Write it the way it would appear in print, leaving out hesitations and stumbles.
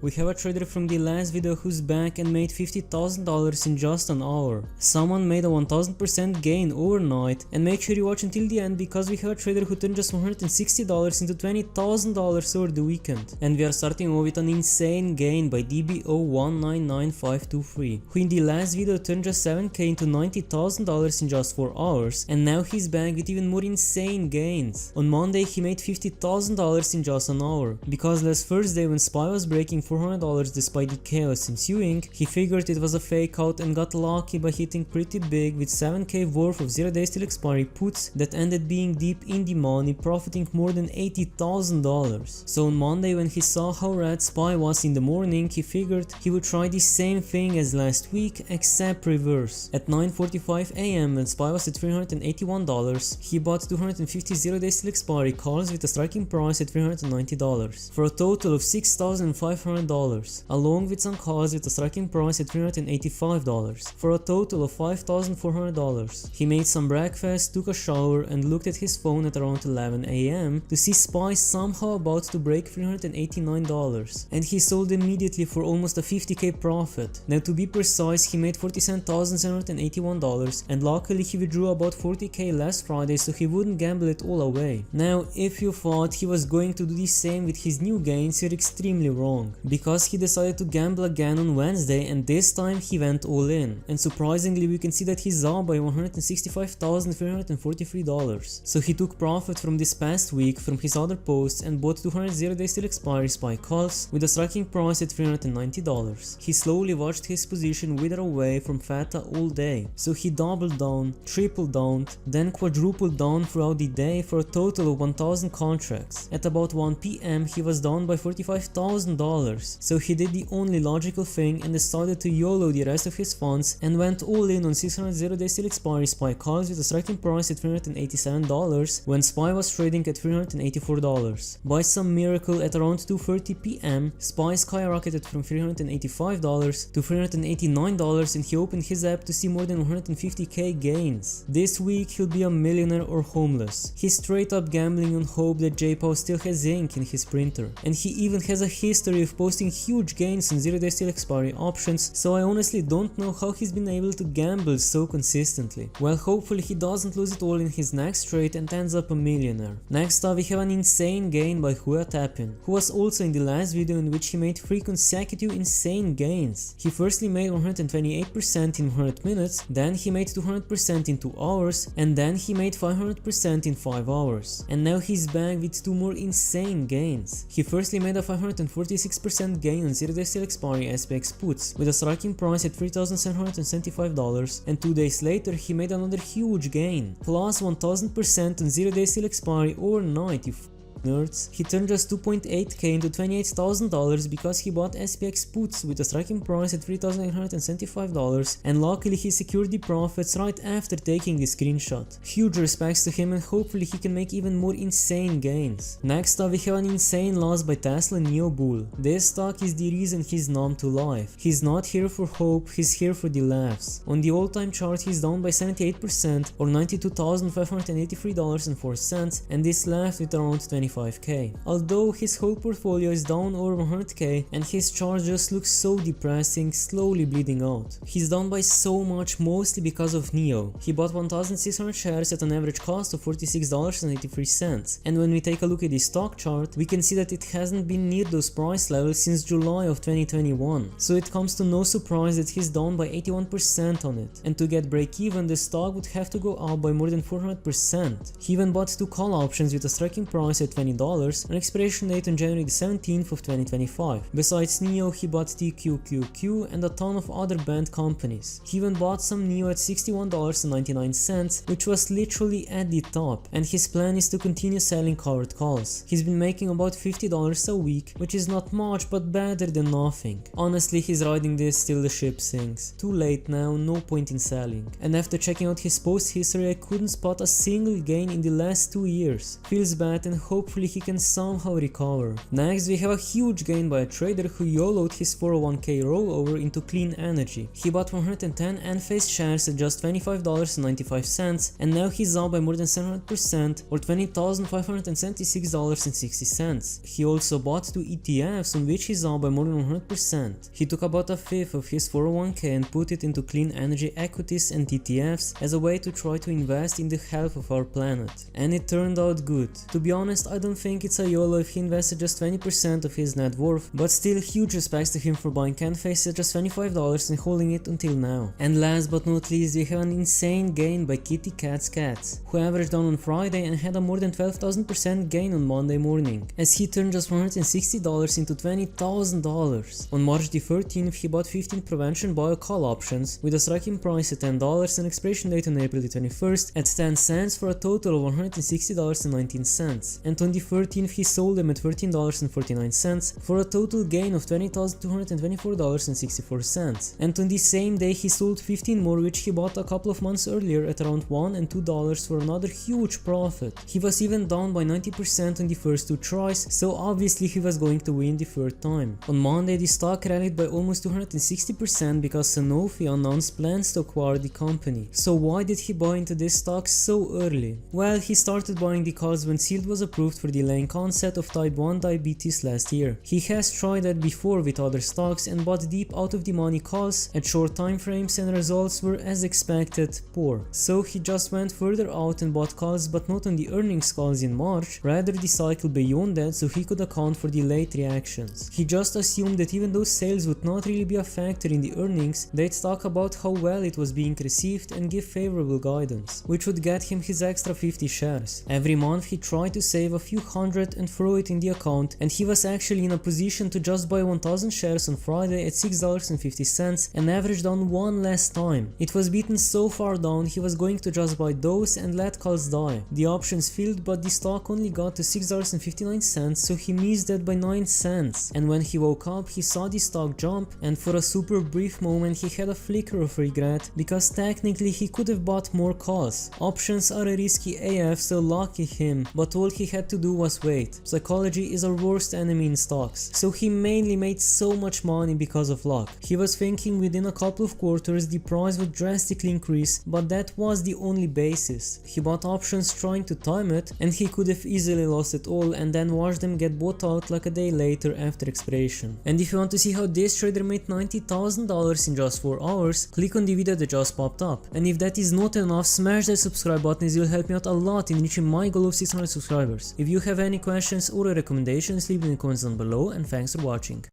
We have a trader from the last video who's back and made $50,000 in just an hour. Someone made a 1000% gain overnight, and make sure you watch until the end because we have a trader who turned just $160 into $20,000 over the weekend. And we are starting off with an insane gain by DBO199523, who in the last video turned just 7k into $90,000 in just 4 hours, and now he's back with even more insane gains. On Monday he made $50,000 in just an hour, because last Thursday when SPY was breaking $400 despite the chaos ensuing, he figured it was a fake out and got lucky by hitting pretty big with 7k worth of 0 days till expiry puts that ended being deep in the money, profiting more than $80,000. So on Monday when he saw how red SPY was in the morning, he figured he would try the same thing as last week except reverse. At 9:45 am when SPY was at $381, he bought 250 0 days till expiry calls with a striking price at $390 for a total of $6,500, along with some calls with a striking price at $385 for a total of $5,400. He made some breakfast, took a shower, and looked at his phone at around 11 am to see SPY somehow about to break $389, and he sold immediately for almost a 50k profit. Now to be precise, he made $47,781, and luckily he withdrew about 40k last Friday so he wouldn't gamble it all away. Now if you thought he was going to do the same with his new gains, you're extremely wrong, because he decided to gamble again on Wednesday, and this time he went all in, and surprisingly we can see that he's up by $165,343. So he took profit from this past week from his other posts and bought 200 0 days till expiry SPY calls with a striking price at $390. He slowly watched his position wither away from Theta all day, so he doubled down, tripled down, then quadrupled down throughout the day for a total of 1000 contracts. At about 1 PM he was down by $45,000, so he did the only logical thing and decided to YOLO the rest of his funds and went all in on 600 0 days till expiry SPY calls with a striking price at $387 when SPY was trading at $384. By some miracle at around 2:30 PM, SPY skyrocketed from $385 to $389, and he opened his app to see more than 150k gains. This week he'll be a millionaire or homeless. He's straight up gambling on hope that JPOW still has ink in his printer, and he even has a history of posting huge gains on 0 days till expiry options, so I honestly don't know how he's been able to gamble so consistently. Well, hopefully he doesn't lose it all in his next trade and ends up a millionaire. Next up we have an insane gain by Hua Tapin, who was also in the last video in which he made 3 consecutive insane gains. He firstly made 128% in 100 minutes, then he made 200% in 2 hours, and then he made 500% in 5 hours. And now he's back with 2 more insane gains. He firstly made a 546% gain on 0 days till expiry SPX puts with a striking price at $3,775, and 2 days later he made another huge gain, plus 1000% on 0 days till expiry overnight, you nerds. He turned just 2.8k into $28,000 because he bought SPX puts with a striking price at $3,875, and luckily he secured the profits right after taking the screenshot. Huge respects to him, and hopefully he can make even more insane gains. Next up we have an insane loss by Tesla Neo Bull. This stock is the reason he's numb to life. He's not here for hope, he's here for the laughs. On the all-time chart he's down by 78% or $92,583.04, and this left with around 25k. Although his whole portfolio is down over 100k and his chart just looks so depressing, slowly bleeding out. He's down by so much, mostly because of Neo. He bought 1600 shares at an average cost of $46.83, and when we take a look at the stock chart we can see that it hasn't been near those price levels since July of 2021, so it comes to no surprise that he's down by 81% on it, and to get break even the stock would have to go up by more than 400%. He even bought 2 call options with a striking price at $20, an expiration date on January 17th of 2025. Besides Neo, he bought TQQQ and a ton of other banned companies. He even bought some Neo at $61.99, which was literally at the top, and his plan is to continue selling covered calls. He's been making about $50 a week, which is not much but better than nothing. Honestly, he's riding this till the ship sinks. Too late now, no point in selling. And after checking out his post history, I couldn't spot a single gain in the last 2 years. Feels bad, and hope hopefully he can somehow recover. Next, we have a huge gain by a trader who YOLO'd his 401k rollover into clean energy. He bought 110 Enphase shares at just $25.95 and now he's up by more than 700% or $20,576.60. He also bought 2 ETFs on which he's up by more than 100%. He took about a fifth of his 401k and put it into clean energy equities and ETFs as a way to try to invest in the health of our planet. And it turned out good. To be honest, I don't think it's a YOLO if he invested just 20% of his net worth, but still huge respects to him for buying Enphase at just $25 and holding it until now. And last but not least, we have an insane gain by Kitty Cat's Cats, who averaged down on Friday and had a more than 12,000% gain on Monday morning, as he turned just $160 into $20,000. On March the 13th, he bought 15 prevention bio call options with a striking price at $10 and expiration date on April the 21st at 10 cents for a total of $160.19. And on the 13th, he sold them at $13.49 for a total gain of $20,224.64. And on the same day, he sold 15 more which he bought a couple of months earlier at around $1 and $2 for another huge profit. He was even down by 90% on the first 2 tries, so obviously he was going to win the third time. On Monday, the stock rallied by almost 260% because Sanofi announced plans to acquire the company. So why did he buy into this stock so early? Well, he started buying the calls when SEALD was approved for delaying onset of type 1 diabetes last year. He has tried that before with other stocks and bought deep out of the money calls at short time frames and results were as expected poor. So he just went further out and bought calls but not on the earnings calls in March, rather the cycle beyond that so he could account for the late reactions. He just assumed that even though sales would not really be a factor in the earnings, they'd talk about how well it was being received and give favorable guidance, which would get him his extra 50 shares. Every month he tried to save a few hundred and throw it in the account, and he was actually in a position to just buy 1000 shares on Friday at $6.50 and average down one last time. It was beaten so far down he was going to just buy those and let calls die. The options filled but the stock only got to $6.59 so he missed that by 9 cents, and when he woke up he saw the stock jump and for a super brief moment he had a flicker of regret because technically he could have bought more calls. Options are a risky AF so lucky him, but all he had to do was wait. Psychology is our worst enemy in stocks, so he mainly made so much money because of luck. He was thinking within a couple of quarters the price would drastically increase, but that was the only basis. He bought options trying to time it and he could have easily lost it all and then watched them get bought out like a day later after expiration. And if you want to see how this trader made $90,000 in just 4 hours, click on the video that just popped up. And if that is not enough, smash that subscribe button as it will help me out a lot in reaching my goal of 600 subscribers. If you have any questions or recommendations, leave them in the comments down below, and thanks for watching.